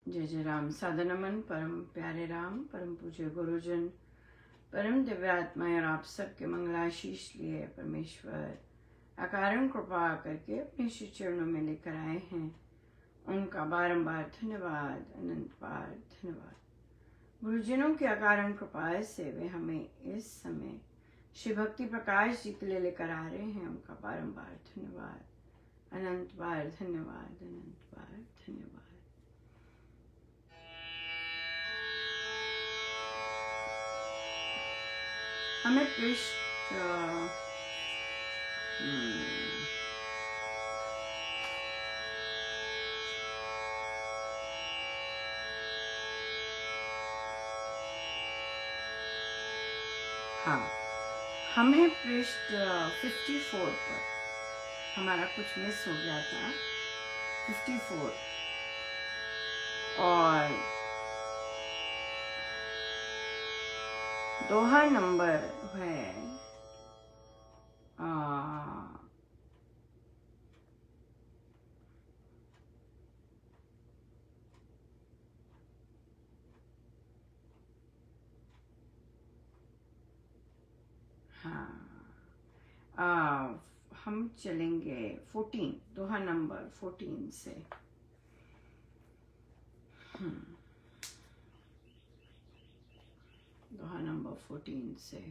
जय जय राम। सादर नमन परम प्यारे राम, परम पूज्य गुरुजन, परम दिव्यात्मा और आप सबके मंगलाशीष लिए परमेश्वर अकारण कृपा करके अपने श्री चरणों में लेकर आए हैं। उनका बारंबार धन्यवाद, अनंत बार धन्यवाद। गुरुजनों की अकारण कृपा से वे हमें इस समय श्री भक्ति प्रकाश जी के लिए लेकर आ रहे हैं। उनका बारंबार धन्यवाद, अनंत बार धन्यवाद, अनंत बार धन्यवाद। हमें पृष्ठ हाँ, हमें पृष्ठ 54 पर हमारा कुछ मिस हो गया था। 54 और दोहा नंबर है हम चलेंगे 14, दोहा नंबर 14 से। दोहा नंबर 14 से।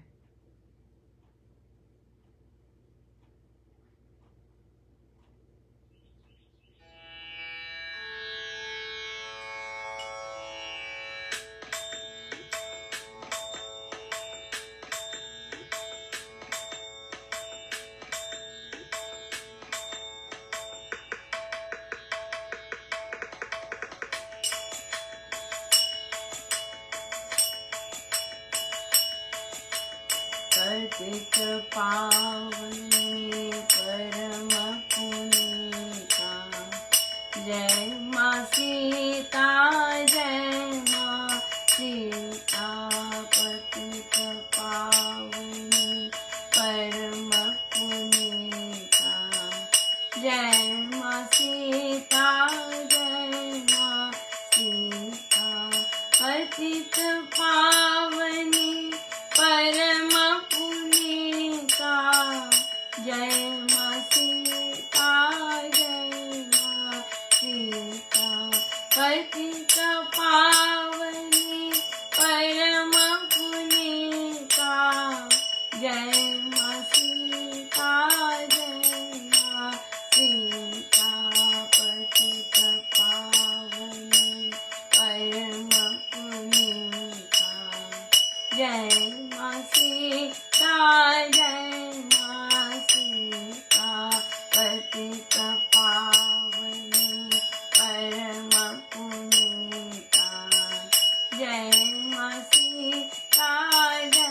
कर्तिक पावनी परम पुनीता, जय माँ सीता, जय माँ सीता। पतित पावनी परम पुनीता, जय माँ सीता, जय माँ सीता। पतित पावनी परम पुनीता, जय माँ सीता, जय माँ सीता। पतित पावनी परम पुनीता, जय माँ सीता, जय माँ सीता। पतित पावनी परम पुनीता, जय माँ सीता, जय माँ सीता। पतित पावनी परम पुनीता, जय माँ सीता, जय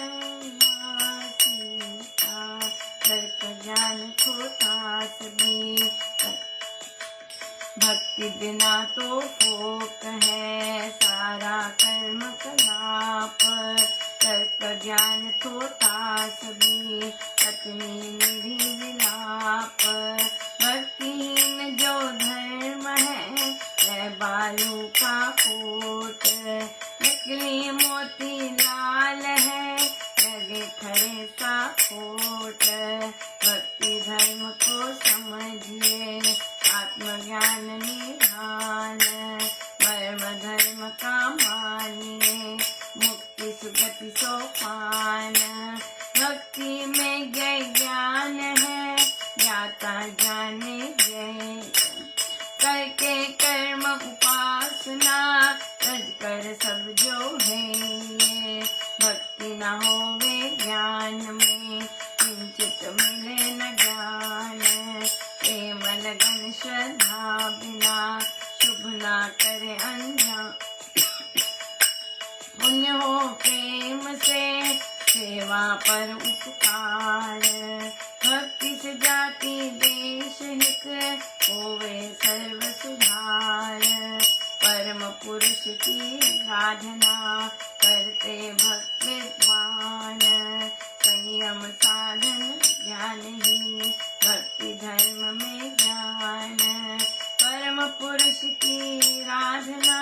माँ सीता। तर्क ज्ञान छोटा सभी, भक्ति बिना तो फोक है सारा कर्म कलाप। तर्क ज्ञान थोथा सभी, पत्नी निधि विलाप। भक्तिहीन जो धर्म है वह बालू का कोट, नकली मोती लाल है लगे खरे सा खोट। भक्ति धर्म को समझिए, आत्मज्ञान निधान, वर्म धर्म का मानिए, मुक्ति सुगति सोपान। भक्ति में जय ज्ञान है, ज्ञाता जाने जय। करके कर्म उपासना, तज कर सब जो है ये। भक्ति न होवे ज्ञान में, किंचित मिले न ज्ञान। प्रेम लगन श्रद्धा बिना, शुभ ना करे अनजान। पुण्य हो प्रेम से, सेवा पर उपकार। भक्ति से जाति देश हित, होवे सर्व सुधार। परम पुरुष की साधना, करते भक्त विद्वान। संयम साधन ज्ञान ही, भक्ति धर्म में ज्ञान। परम पुरुष की आराधना,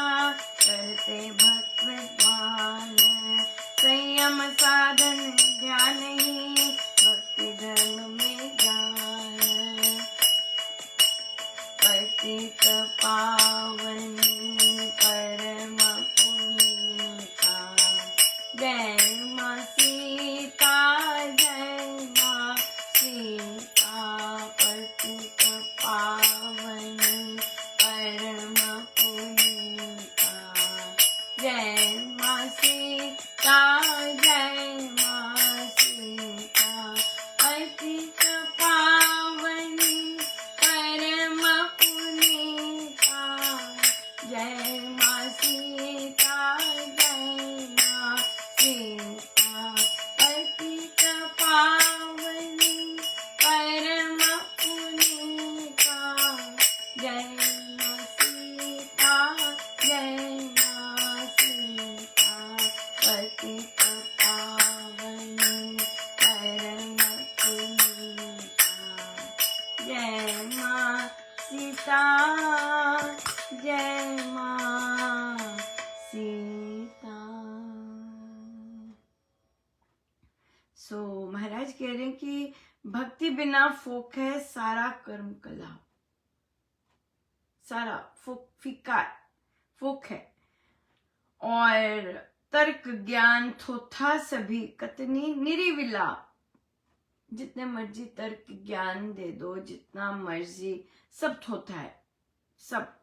ते भक्त विद्वान, संयम साधन ध्यान ही भक्ति धर्म में ज्ञान। पतित पावनी परम पुनीता, जय माँ सीता, जय माँ सीता। पतित पावनी परम पुनीता, जय माँ सीता, जय माँ सीता। पतित पावनी परम पुनीता, जय माँ सीता, जय माँ सीता। पतित पावनी परम पुनीता, जय माँ सीता, जय माँ सीता। पतित पावनी परम पुनीता, जय माँ सीता, जय माँ सीता। महाराज कह रहे हैं कि भक्ति बिना फोक है सारा कर्म कला, सारा फीका फोक है। और तर्क ज्ञान थोथा सभी कतनी निरीविला, जितने मर्जी तर्क ज्ञान दे दो, जितना मर्जी, सब थोथा है सब।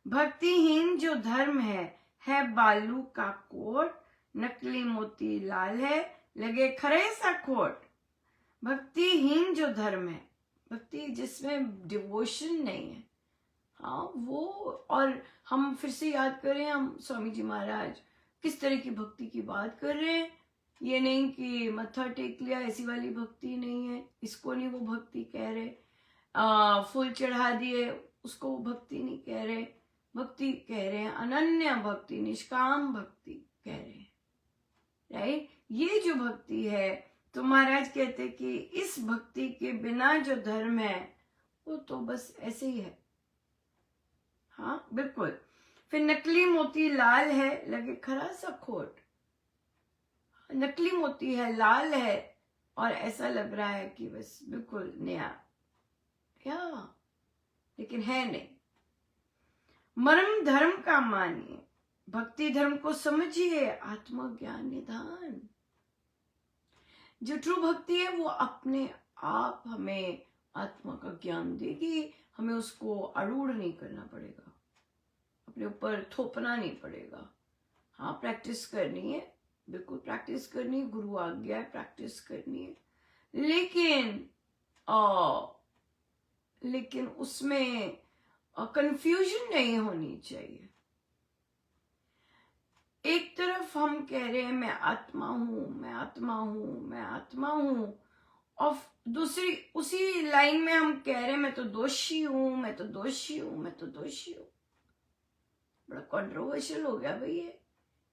भक्तिहीन जो धर्म है बालू का कोट, नकली मोती लाल है लगे खरे सा खोट। भक्तिहीन जो धर्म है, भक्ति जिसमें डिवोशन नहीं है, हाँ वो। और हम फिर से याद करें, हम स्वामी जी महाराज किस तरह की भक्ति की बात कर रहे हैं। ये नहीं कि मत्था टेक लिया, ऐसी वाली भक्ति नहीं है, इसको नहीं वो भक्ति कह रहे। फूल चढ़ा दिए, उसको वो भक्ति नहीं कह रहे। भक्ति कह रहे हैं अनन्य भक्ति, निष्काम भक्ति कह रहे हैं, राइट। ये जो भक्ति है, तो महाराज कहते कि इस भक्ति के बिना जो धर्म है वो तो बस ऐसे ही है, हाँ बिल्कुल। फिर नकली मोती लाल है लगे खरा सा खोट। नकली मोती है, लाल है, और ऐसा लग रहा है कि बस बिल्कुल नया, या लेकिन है नहीं। मर्म धर्म का मानिए, भक्ति धर्म को समझिए, आत्मज्ञान निधान। जो ट्रू भक्ति है वो अपने आप हमें आत्मा का ज्ञान देगी। हमें उसको आरूढ़ नहीं करना पड़ेगा, अपने ऊपर थोपना नहीं पड़ेगा। हाँ प्रैक्टिस करनी है, बिल्कुल प्रैक्टिस करनी है, गुरु आज्ञा है, प्रैक्टिस करनी है। लेकिन उसमें कंफ्यूजन नहीं होनी चाहिए। एक तरफ हम कह रहे हैं मैं आत्मा हूं, मैं आत्मा हूं, मैं आत्मा हूं, और दूसरी उसी लाइन में हम कह रहे हैं मैं तो दोषी हूं, मैं तो दोषी हूं, मैं तो दोषी हूं। बड़ा कंट्रोवर्शियल हो गया भाई ये।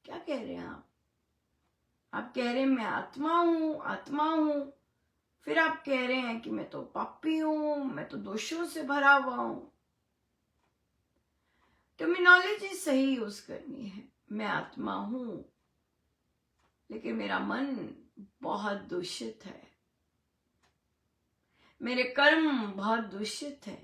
क्या कह रहे हैं आप कह रहे हैं मैं आत्मा हूं, आत्मा हूं, फिर आप कह रहे हैं कि मैं तो पापी हूं, मैं तो दोषों से भरा हुआ हूं। टर्मिनोलॉजी सही यूज करनी है। मैं आत्मा हूं, लेकिन मेरा मन बहुत दूषित है, मेरे कर्म बहुत दूषित है।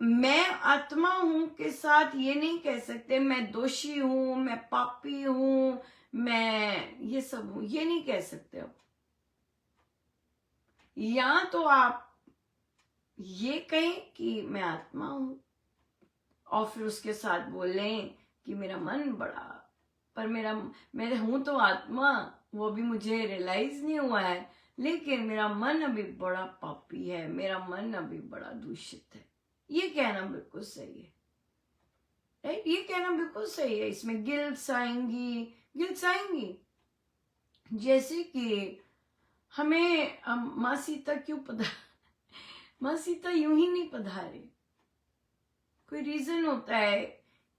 मैं आत्मा हूं के साथ ये नहीं कह सकते मैं दोषी हूं, मैं पापी हूं, मैं ये सब हूं, ये नहीं कह सकते हो। या तो आप ये कहें कि मैं आत्मा हूं, और फिर उसके साथ बोलें कि मेरा मन बड़ा, पर मैं हूं तो आत्मा, वो भी मुझे रियलाइज नहीं हुआ है, लेकिन मेरा मन अभी बड़ा पापी है, मेरा मन अभी बड़ा दूषित है। ये कहना बिल्कुल सही है, राइट। ये कहना बिल्कुल सही है। इसमें गिल्ट्स आएंगी। जैसे कि हमें माँ सीता माँ सीता यूं ही नहीं पधारे। कोई रीजन होता है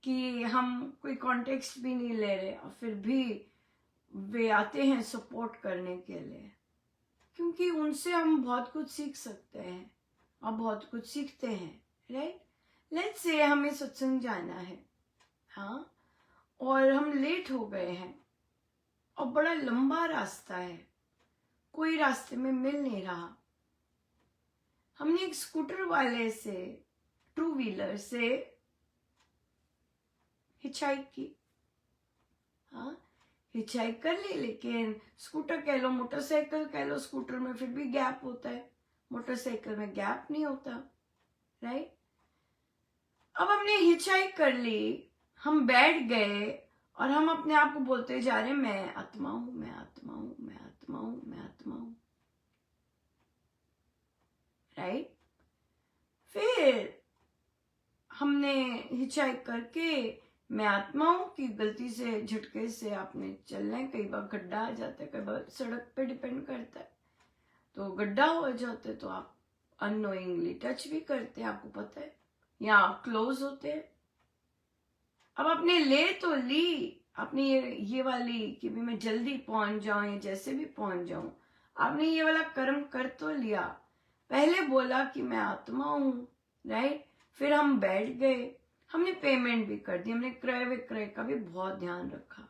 कि हम कोई कॉन्टेक्स्ट भी नहीं ले रहे, और फिर भी वे आते हैं सपोर्ट करने के लिए, क्योंकि उनसे हम बहुत कुछ सीख सकते हैं और बहुत कुछ सीखते हैं, राइट। लेट्स से हमें सत्संग जाना है, हाँ, और हम लेट हो गए हैं और बड़ा लंबा रास्ता है, कोई रास्ते में मिल नहीं रहा। हमने एक स्कूटर वाले से, टू व्हीलर से हिचहाइक की। हाँ, हिचहाइक कर ली, लेकिन स्कूटर कह लो, मोटरसाइकिल कह लो, स्कूटर में फिर भी गैप होता है, मोटरसाइकिल में गैप नहीं होता, राइट। अब हमने हिचहाइक कर ली, हम बैठ गए और हम अपने आप को बोलते जा रहे हैं, मैं आत्मा हूं, मैं आत्मा हूं, मैं आत्मा हूं, मैं आत्मा हूं, राइट। फिर हमने हिचहाइक करके मैं आत्मा हूं कि गलती से, झटके से आपने चलना है, कई बार गड्ढा आ जाता है, कई बार सड़क पे डिपेंड करता है, तो गड्ढा हो जाता है तो आप अननोइंगली टच भी करते हैं, आपको पता है, या आप क्लोज होते हैं। अब आपने ले तो ली, आपने ये वाली कि भी मैं जल्दी पहुंच जाऊं या जैसे भी पहुंच जाऊं, आपने ये वाला कर्म कर तो लिया। पहले बोला कि मैं आत्मा हूं, राइट। फिर हम बैठ गए, हमने पेमेंट भी कर दी, हमने क्रय विक्रय का भी बहुत ध्यान रखा,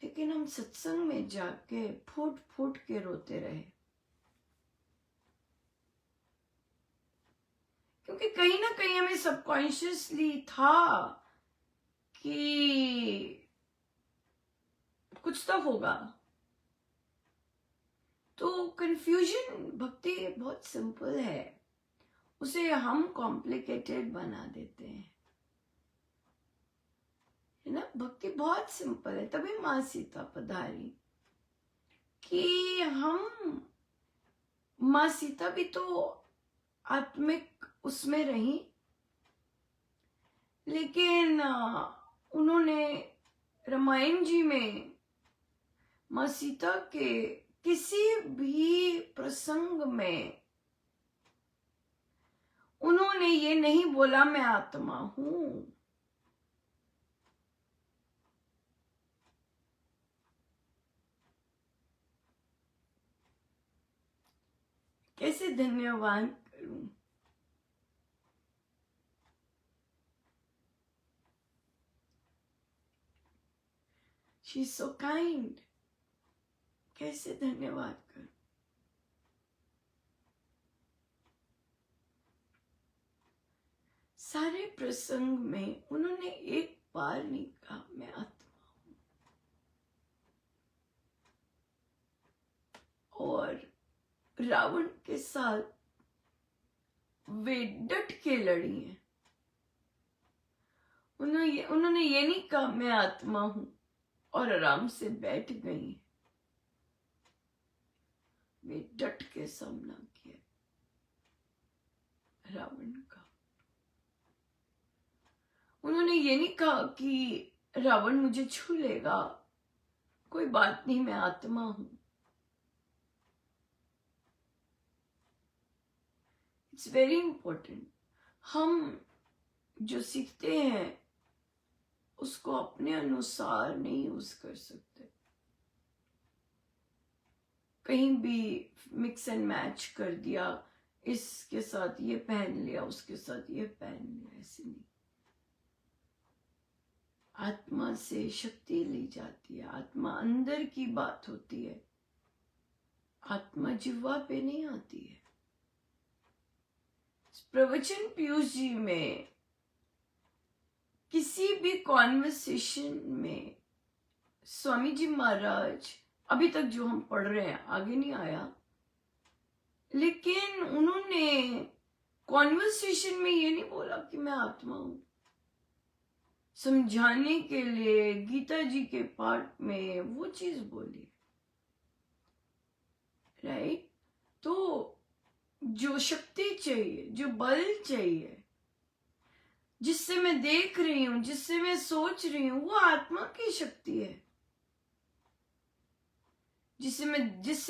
लेकिन हम सत्संग में जाके फूट फूट के रोते रहे, क्योंकि कहीं ना कहीं हमें सबकॉन्शियसली था कि कुछ तो होगा। तो कंफ्यूजन, भक्ति बहुत सिंपल है, उसे हम कॉम्प्लिकेटेड बना देते हैं, है ना। भक्ति बहुत सिंपल है, तभी माँ सीता पधारी कि हम, माँ सीता भी तो आत्मिक उसमें रही, लेकिन उन्होंने रामायण जी में माँ सीता के किसी भी प्रसंग में उन्होंने ये नहीं बोला मैं आत्मा हूं। कैसे धन्यवाद करूं। शी इज सो काइंड, कैसे धन्यवाद करूं। सारे प्रसंग में उन्होंने एक बार नहीं कहा मैं आत्मा हूं, और रावण के साथ वे डट के लड़ी हैं। उन्होंने ये नहीं कहा मैं आत्मा हूं और आराम से बैठ गई, वे डट के सामना किया रावण का। उन्होंने ये नहीं कहा कि रावण मुझे छू लेगा, कोई बात नहीं, मैं आत्मा हूं। It's very important. हम जो सीखते हैं उसको अपने अनुसार नहीं यूज कर सकते, कहीं भी मिक्स एंड मैच कर दिया, इसके साथ ये पहन लिया, उसके साथ ये पहन लिया, ऐसे नहीं। आत्मा से शक्ति ली जाती है, आत्मा अंदर की बात होती है, आत्मा जिह्वा पे नहीं आती है। प्रवचन पीयूष जी में किसी भी कॉन्वर्सेशन में स्वामी जी महाराज, अभी तक जो हम पढ़ रहे हैं आगे नहीं आया, लेकिन उन्होंने कॉन्वर्सेशन में ये नहीं बोला कि मैं आत्मा हूं। समझाने के लिए गीता जी के पाठ में वो चीज बोली, राइट। तो जो शक्ति चाहिए, जो बल चाहिए, जिससे मैं देख रही हूं, जिससे मैं सोच रही हूं, वो आत्मा की शक्ति है। जिससे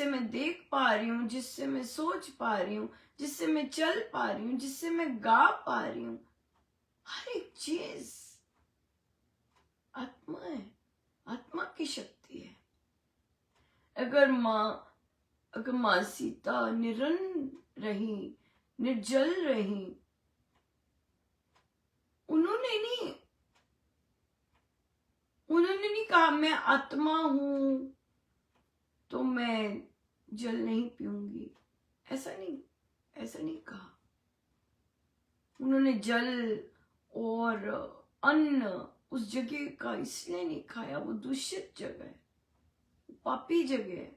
मैं देख पा रही हूं, जिससे मैं सोच पा रही हूं, जिससे मैं चल पा रही हूं, जिससे मैं गा पा रही हूं, हर एक चीज आत्मा है, आत्मा की शक्ति है। अगर माँ सीता निरन रही, निर्जल रही, उन्होंने नहीं मैं आत्मा हूं तो मैं जल नहीं पीऊंगी, ऐसा नहीं कहा। उन्होंने जल और अन्न उस जगह का इसलिए नहीं खाया, वो दूषित जगह है, पापी जगह है।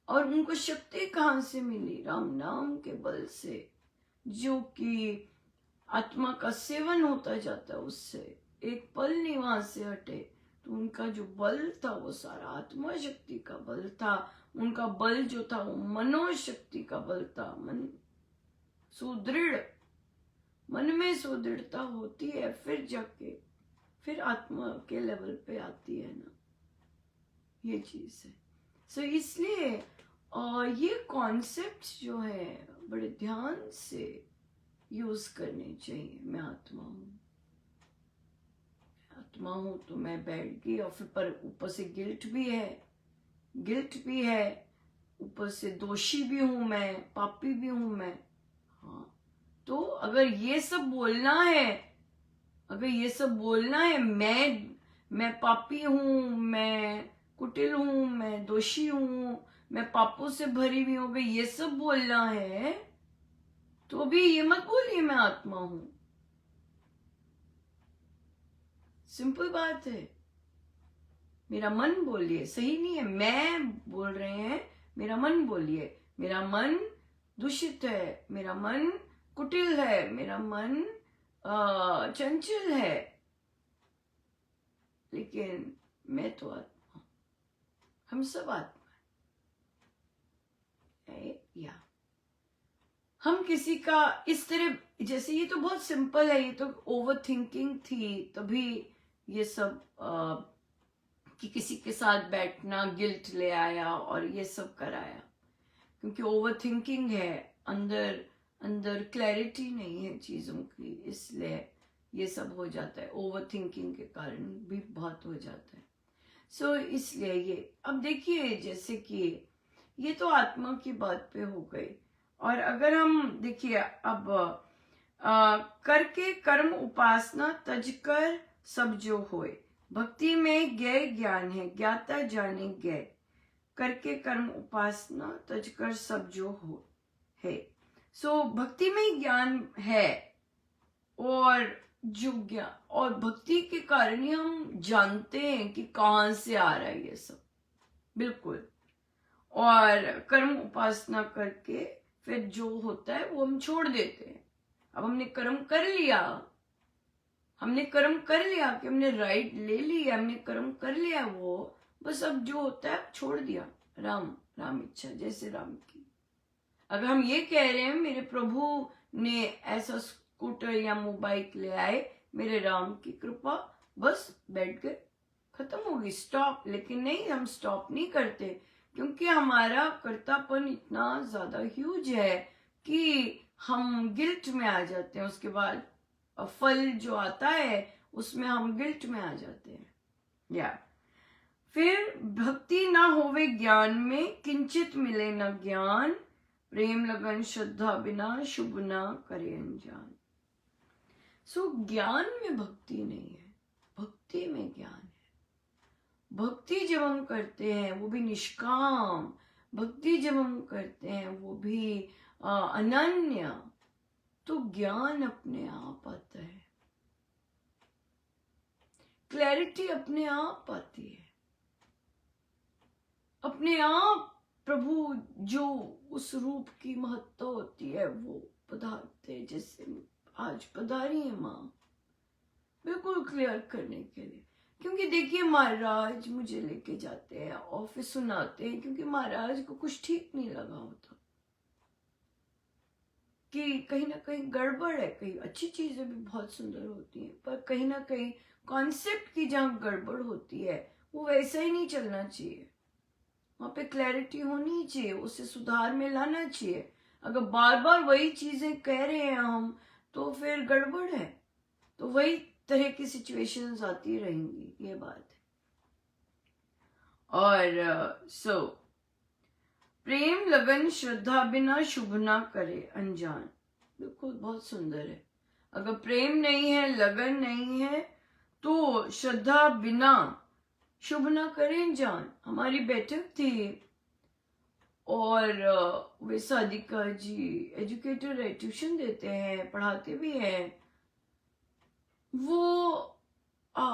और उनको शक्ति कहां से मिली? राम नाम के बल से, जो कि आत्मा का सेवन होता जाता है, उससे एक पल नहीं वहां से हटे। तो उनका जो बल था वो सारा आत्मा शक्ति का बल था। उनका बल जो था वो मनोशक्ति का बल था। मन सुदृढ़, मन में सुदृढ़ता होती है, फिर जाके फिर आत्मा के लेवल पे आती है ना, ये चीज है। सो इसलिए ये कॉन्सेप्ट जो है बड़े ध्यान से यूज करने चाहिए। मैं आत्मा हूं, आत्मा हूं तो मैं बैठ गई, और फिर पर ऊपर से गिल्ट भी है, ऊपर से दोषी भी हूं मैं, पापी भी हूं मैं। हाँ, तो अगर ये सब बोलना है, मैं पापी हूं, मैं कुटिल हूं, मैं दोषी हूं, मैं पापों से भरी हुई हूं, अगर ये सब बोलना है तो भी ये मत बोलिए मैं आत्मा हूं। सिंपल बात है। मेरा मन बोलिए, सही नहीं है मैं बोल रहे हैं, मेरा मन बोलिए। मेरा मन दूषित है, मेरा मन कुटिल है, मेरा मन चंचल है, लेकिन मैं तो आत्मा हूं। हम सब आत्मा है। या हम किसी का इस तरह, जैसे ये तो बहुत सिंपल है, ये तो ओवर थिंकिंग थी तभी ये सब कि किसी के साथ बैठना गिल्ट ले आया और ये सब कराया, क्योंकि ओवर थिंकिंग है, अंदर क्लैरिटी नहीं है चीजों की, इसलिए ये सब हो जाता है। ओवर थिंकिंग के कारण भी बहुत हो जाता है। सो इसलिए ये अब देखिए, जैसे कि ये तो आत्मा की बात पे हो गई। और अगर हम देखिए अब करके कर्म उपासना तजकर सब जो होए, भक्ति में ज्ञेय ज्ञान है, ज्ञाता जाने ज्ञेय, करके कर्म उपासना तजकर सब जो हो है। सो भक्ति में ज्ञान है, और जो ज्ञान और भक्ति के कारण ही हम जानते हैं कि कहां से आ रहा है ये सब, बिल्कुल। और कर्म उपासना करके फिर जो होता है वो हम छोड़ देते हैं। अब हमने कर्म कर लिया कि हमने राइट ले लिया, हमने कर्म कर लिया, वो बस अब जो होता है छोड़ दिया। राम इच्छा जैसे राम की। अगर हम ये कह रहे हैं मेरे प्रभु ने ऐसा स्कूटर या मोबाइल ले आए, मेरे राम की कृपा, बस बैठ गए, खत्म होगी, स्टॉप। लेकिन नहीं, हम स्टॉप नहीं करते, क्योंकि हमारा कर्तापन इतना ज्यादा ह्यूज है कि हम गिल्ट में आ जाते हैं। उसके बाद फल जो आता है उसमें हम गिल्ट में आ जाते हैं। या फिर भक्ति ना होवे ज्ञान में, किंचित मिले न ज्ञान, प्रेम लगन श्रद्धा बिना शुभ ना करे अनजान। सो ज्ञान में भक्ति नहीं है, भक्ति में ज्ञान है। भक्ति जब हम करते हैं वो भी निष्काम, भक्ति जब हम करते हैं वो भी अनन्य, तो ज्ञान अपने आप आता है, क्लैरिटी अपने आप आती है, अपने आप प्रभु जो उस रूप की महत्ता होती है वो पधारते, जैसे आज पधारी है माँ, बिल्कुल क्लियर करने के लिए। क्योंकि देखिए महाराज मुझे लेके जाते हैं ऑफिस, सुनाते हैं, क्योंकि महाराज को कुछ ठीक नहीं लगा होता कि कहीं ना कहीं गड़बड़ है। कहीं अच्छी चीजें भी बहुत सुंदर होती हैं, पर कहीं ना कहीं कॉन्सेप्ट की जहाँ गड़बड़ होती है वो वैसा ही नहीं चलना चाहिए, वहां पे क्लैरिटी होनी चाहिए, उसे सुधार में लाना चाहिए। अगर बार बार वही चीजें कह रहे हैं हम, तो फिर गड़बड़ है, तो वही तरह की सिचुएशंस आती रहेंगी, ये बात है। और सो प्रेम लगन श्रद्धा बिना शुभ ना करे अनजान, बिल्कुल बहुत सुंदर है। अगर प्रेम नहीं है, लगन नहीं है, तो श्रद्धा बिना शुभ ना करें जान। हमारी बैठक थी और वे सादिका जी एजुकेटर है, ट्यूशन देते हैं, पढ़ाते भी हैं। वो आ,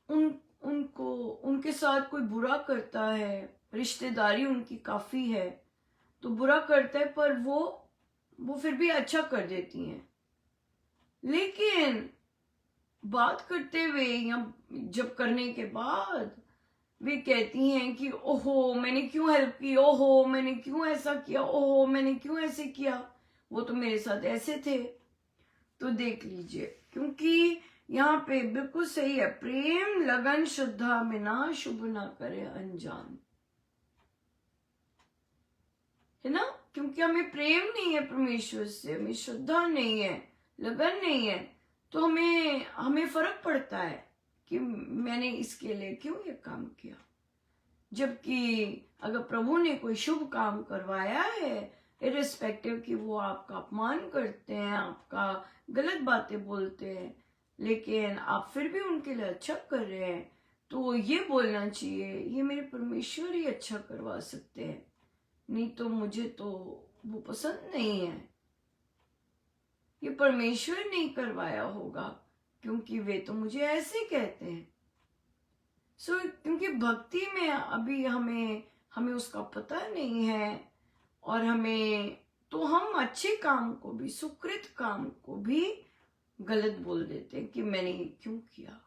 उन उनको उनके साथ कोई बुरा करता है, रिश्तेदारी उनकी काफी है, तो बुरा करता है, पर वो फिर भी अच्छा कर देती हैं। लेकिन बात करते हुए या जब करने के बाद वे कहती हैं कि ओहो मैंने क्यों हेल्प की, ओहो मैंने क्यों ऐसा किया, ओहो मैंने क्यों ऐसे किया, वो तो मेरे साथ ऐसे थे। तो देख लीजिए, क्योंकि यहाँ पे बिल्कुल सही है, प्रेम लगन श्रद्धा में ना शुभ ना करे अनजान, है ना। क्योंकि हमें प्रेम नहीं है परमेश्वर से, हमें श्रद्धा नहीं है, लगन नहीं है, तो हमें हमें फर्क पड़ता है कि मैंने इसके लिए क्यों ये काम किया। जबकि अगर प्रभु ने कोई शुभ काम करवाया है, इरिस्पेक्टिव कि वो आपका अपमान करते हैं, आपका गलत बातें बोलते हैं, लेकिन आप फिर भी उनके लिए अच्छा कर रहे हैं, तो ये बोलना चाहिए ये मेरे परमेश्वर ही अच्छा करवा सकते हैं, नहीं तो मुझे तो वो पसंद नहीं है, ये परमेश्वर नहीं करवाया होगा, क्योंकि वे तो मुझे ऐसे कहते हैं। क्योंकि भक्ति में अभी हमें हमें उसका पता नहीं है, और हमें तो हम अच्छे काम को भी, सुकृत काम को भी गलत बोल देते हैं कि मैंने ये क्यों किया।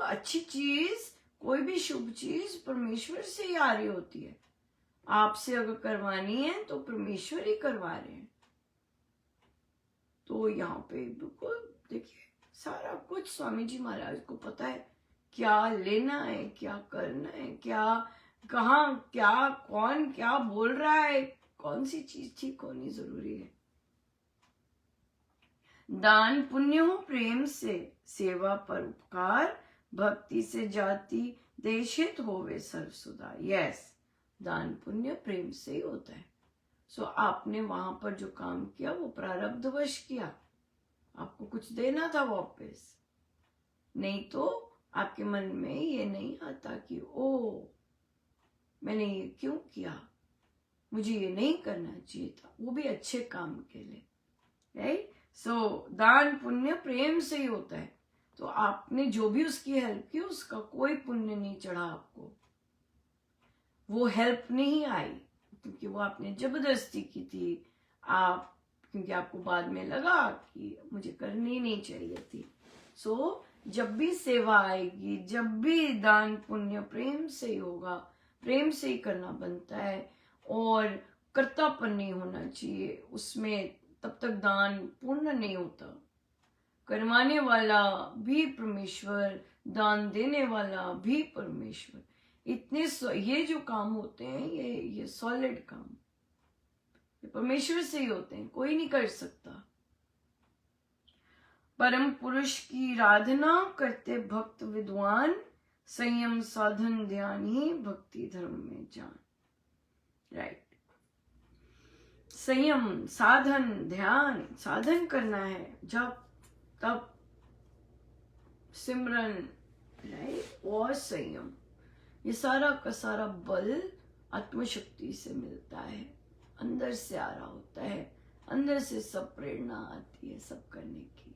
अच्छी चीज, कोई भी शुभ चीज परमेश्वर से ही आ रही होती है। आपसे अगर करवानी है तो परमेश्वर ही करवा रहे हैं। तो यहाँ पे बिल्कुल देखिए, सारा कुछ स्वामी जी महाराज को पता है, क्या लेना है, क्या करना है, क्या कहाँ, क्या कौन क्या बोल रहा है, कौन सी चीज ठीक होनी जरूरी है। दान पुण्य हो प्रेम से, सेवा पर उपकार, भक्ति से जाति देश हित होवे सर्व सुधा। यस, दान पुण्य प्रेम से ही होता है। आपने वहां पर जो काम किया वो प्रारब्धवश किया, आपको कुछ देना था वापस, नहीं तो आपके मन में ये नहीं आता कि ओ मैंने ये क्यों किया, मुझे ये नहीं करना चाहिए था, वो भी अच्छे काम के लिए, राइट। दान पुण्य प्रेम से ही होता है। तो आपने जो भी उसकी हेल्प की, उसका कोई पुण्य नहीं चढ़ा आपको, वो हेल्प नहीं आई, क्योंकि वो आपने जबरदस्ती की थी, आप क्योंकि आपको बाद में लगा कि मुझे करनी नहीं चाहिए थी। जब भी सेवा आएगी, जब भी दान पुण्य प्रेम से ही होगा, प्रेम से ही करना बनता है, और कर्तापन नहीं होना चाहिए उसमें, तब तक दान पूर्ण नहीं होता। करवाने वाला भी परमेश्वर, दान देने वाला भी परमेश्वर, इतने ये जो काम होते हैं, ये सॉलिड काम ये परमेश्वर से ही होते हैं, कोई नहीं कर सकता। परम पुरुष की आराधना करते भक्त विद्वान, संयम साधन ध्यान ही भक्ति धर्म में जान। राइट, संयम साधन ध्यान, साधन करना है, जब तब सिमरन, राइट, और संयम, ये सारा का सारा बल आत्मशक्ति से मिलता है, अंदर से आ रहा होता है, अंदर से सब प्रेरणा आती है सब करने की,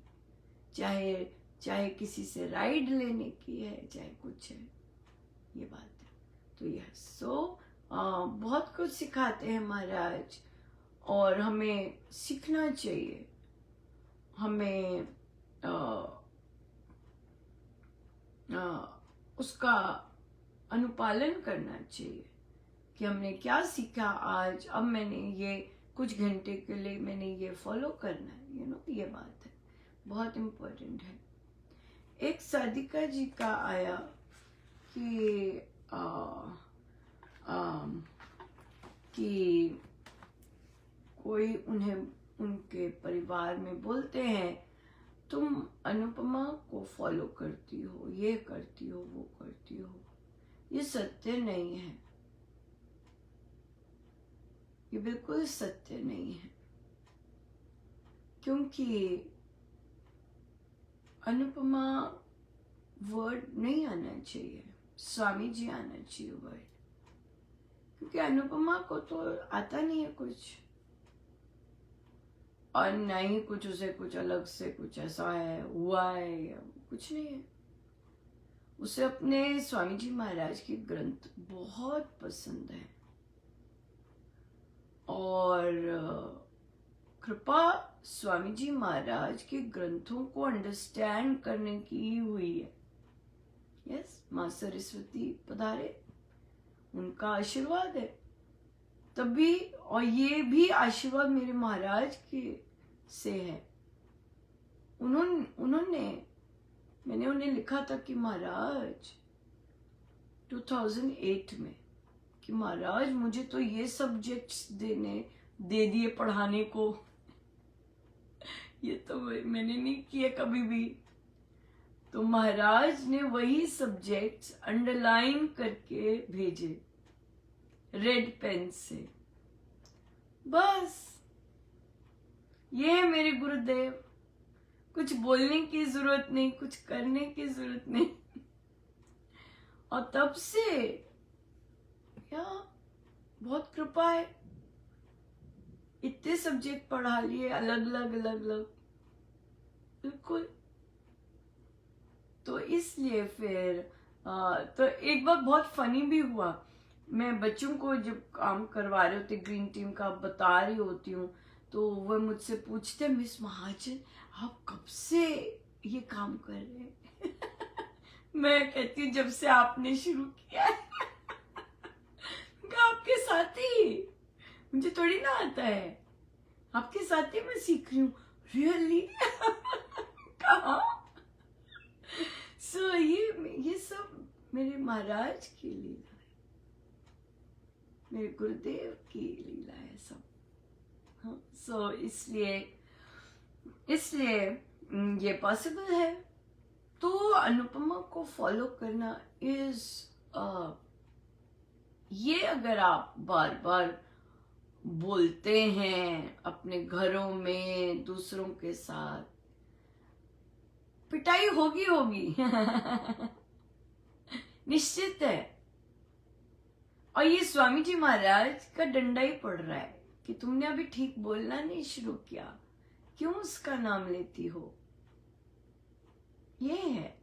चाहे किसी से राइड लेने की है, चाहे कुछ है, ये बात है। तो यह बहुत कुछ सिखाते हैं महाराज, और हमें सीखना चाहिए, हमें उसका अनुपालन करना चाहिए कि हमने क्या सीखा आज, अब मैंने ये कुछ घंटे के लिए मैंने ये फॉलो करना है, ये बात है, बहुत इम्पोर्टेंट है। एक साधिका जी का आया कि कि कोई उन्हें उनके परिवार में बोलते हैं, तुम अनुपमा को फॉलो करती हो, ये करती हो, वो करती हो, ये सत्य नहीं है, ये बिल्कुल सत्य नहीं है, क्योंकि अनुपमा वर्ड नहीं आना चाहिए, स्वामी जी आना चाहिए वर्ड, क्योंकि अनुपमा को तो आता नहीं है कुछ, और ना ही कुछ उसे कुछ अलग से कुछ ऐसा है हुआ है या कुछ नहीं है। उसे अपने स्वामी जी महाराज के ग्रंथ बहुत पसंद है, और कृपा स्वामी जी महाराज के ग्रंथों को अंडरस्टैंड करने की ही हुई है। यस, माँ सरस्वती पधारे, उनका आशीर्वाद है तभी, और ये भी आशीर्वाद मेरे महाराज के से है। उन्होंने मैंने उन्हें लिखा था कि महाराज 2008 में कि महाराज मुझे तो ये सब्जेक्ट्स दे दिए पढ़ाने को, ये तो मैंने नहीं किया कभी भी। तो महाराज ने वही सब्जेक्ट्स अंडरलाइन करके भेजे रेड पेन से। बस ये है मेरे गुरुदेव, कुछ बोलने की जरूरत नहीं, कुछ करने की जरूरत नहीं। और तब से बहुत कृपा है, इतने सब्जेक्ट पढ़ा लिए अलग अलग, बिल्कुल। तो इसलिए फिर तो एक बार बहुत फनी भी हुआ, मैं बच्चों को जब काम करवा रहे होते ग्रीन टीम का बता रही होती हूँ, तो वह मुझसे पूछते मिस महाजन आप कब से ये काम कर रहे हैं? मैं कहती हूँ जब से आपने शुरू किया है। आपके साथ ही, मुझे थोड़ी ना आता है, आपके साथ ही मैं सीख रही हूँ। रियली? कहा? सो ये सब मेरे महाराज की लीला है, मेरे गुरुदेव की लीला है सब। हाँ, सो इसलिए ये पॉसिबल है। तो अनुपमा को फॉलो करना इज ये अगर आप बार बार बोलते हैं अपने घरों में दूसरों के साथ, पिटाई होगी निश्चित है। और ये स्वामी जी महाराज का डंडा ही पड़ रहा है कि तुमने अभी ठीक बोलना नहीं शुरू किया, क्यों उसका नाम लेती हो। ये है,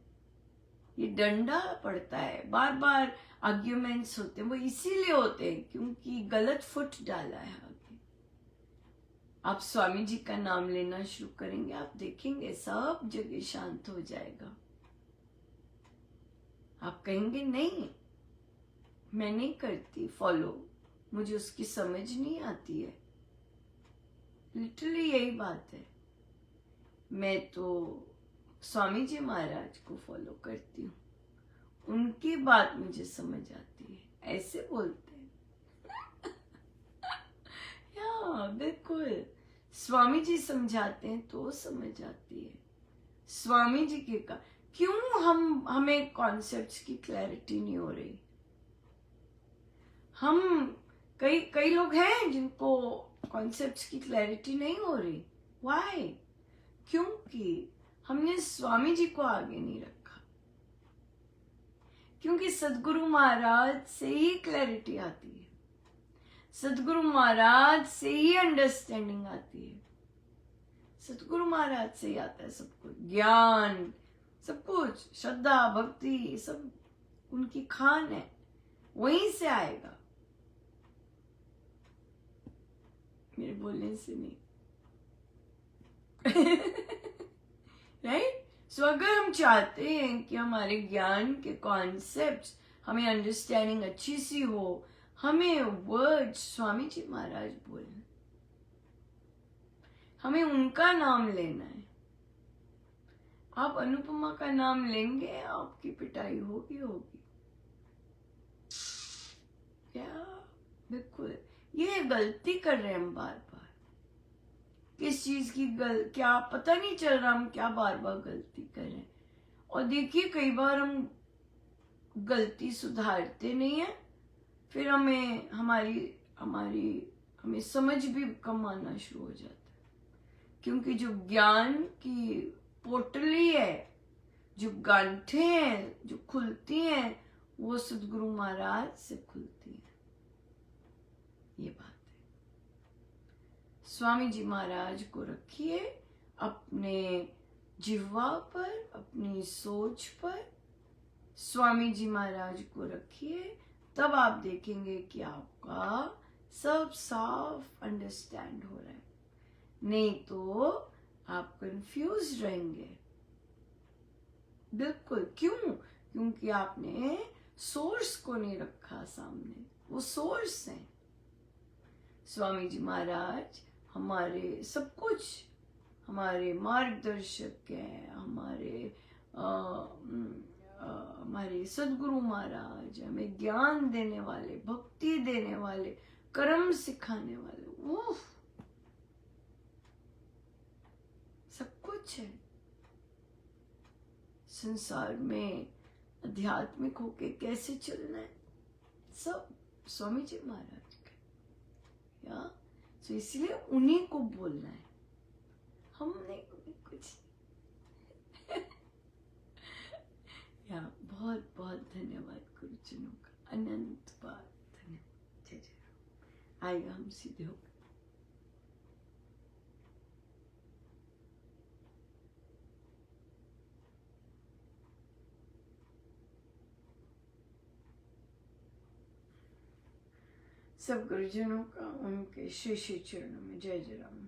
ये डंडा पड़ता है, बार बार आर्ग्यूमेंट्स होते हैं, वो इसीलिए होते हैं क्योंकि गलत फुट डाला है आगे। आप स्वामी जी का नाम लेना शुरू करेंगे, आप देखेंगे सब जगह शांत हो जाएगा। आप कहेंगे नहीं मैं नहीं करती फॉलो, मुझे उसकी समझ नहीं आती है। लिटरली यही बात है, मैं तो स्वामी जी महाराज को फॉलो करती हूँ, उनकी बात मुझे समझ आती है, ऐसे बोलते हैं। या बिल्कुल, स्वामी जी समझाते हैं तो समझ आती है। स्वामी जी के का क्यों हमें कॉन्सेप्ट्स की क्लैरिटी नहीं हो रही। हम कई लोग हैं जिनको कॉन्सेप्ट्स की क्लैरिटी नहीं हो रही। व्हाई? क्योंकि हमने स्वामी जी को आगे नहीं रखा, क्योंकि सदगुरु महाराज से ही क्लैरिटी आती है, सदगुरु महाराज से ही अंडरस्टैंडिंग आती है, सदगुरु महाराज से ही आता है सब कुछ, ज्ञान सब कुछ, श्रद्धा भक्ति सब उनकी खान है, वहीं से आएगा, मेरे बोलने से नहीं। राइट? सो अगर हम चाहते हैं कि हमारे ज्ञान के कॉन्सेप्ट्स, हमें अंडरस्टैंडिंग अच्छी सी हो, हमें वर्ड स्वामी जी महाराज बोलना, हमें उनका नाम लेना है। आप अनुपमा का नाम लेंगे, आपकी पिटाई होगी। क्या? बिल्कुल, ये गलती कर रहे हैं हम बार बार। किस चीज की क्या पता नहीं चल रहा, हम क्या बार बार गलती कर रहे हैं। और देखिए कई बार हम गलती सुधारते नहीं है, फिर हमें हमें समझ भी कम आना शुरू हो जाता है, क्योंकि जो ज्ञान की पोटली है जो गांठें हैं जो खुलती हैं वो सदगुरु महाराज से खुलती हैं। ये बात है। स्वामी जी महाराज को रखिए अपने जिह्वा पर, अपनी सोच पर। स्वामी जी महाराज को रखिए, तब आप देखेंगे कि आपका सब साफ अंडरस्टैंड हो रहा है। नहीं तो आप कंफ्यूज रहेंगे। बिल्कुल। क्यों? क्योंकि आपने सोर्स को नहीं रखा सामने। वो सोर्स है। स्वामी जी महाराज हमारे सब कुछ, हमारे मार्गदर्शक हैं, हमारे सदगुरु महाराज, हमें ज्ञान देने वाले, भक्ति देने वाले, कर्म सिखाने वाले, वो सब कुछ है। संसार में आध्यात्मिक होके कैसे चलना है, सब स्वामी जी महाराज का। या तो इसलिए उन्हीं को बोलना है, हम नहीं कुछ। या बहुत बहुत धन्यवाद गुरुजनों का, अनंत बार धन्यवाद। जय जय राम। आइए हम सीधे हो गए। सब गुरुजनों का उनके श्री श्री चरणों में जय जय राम।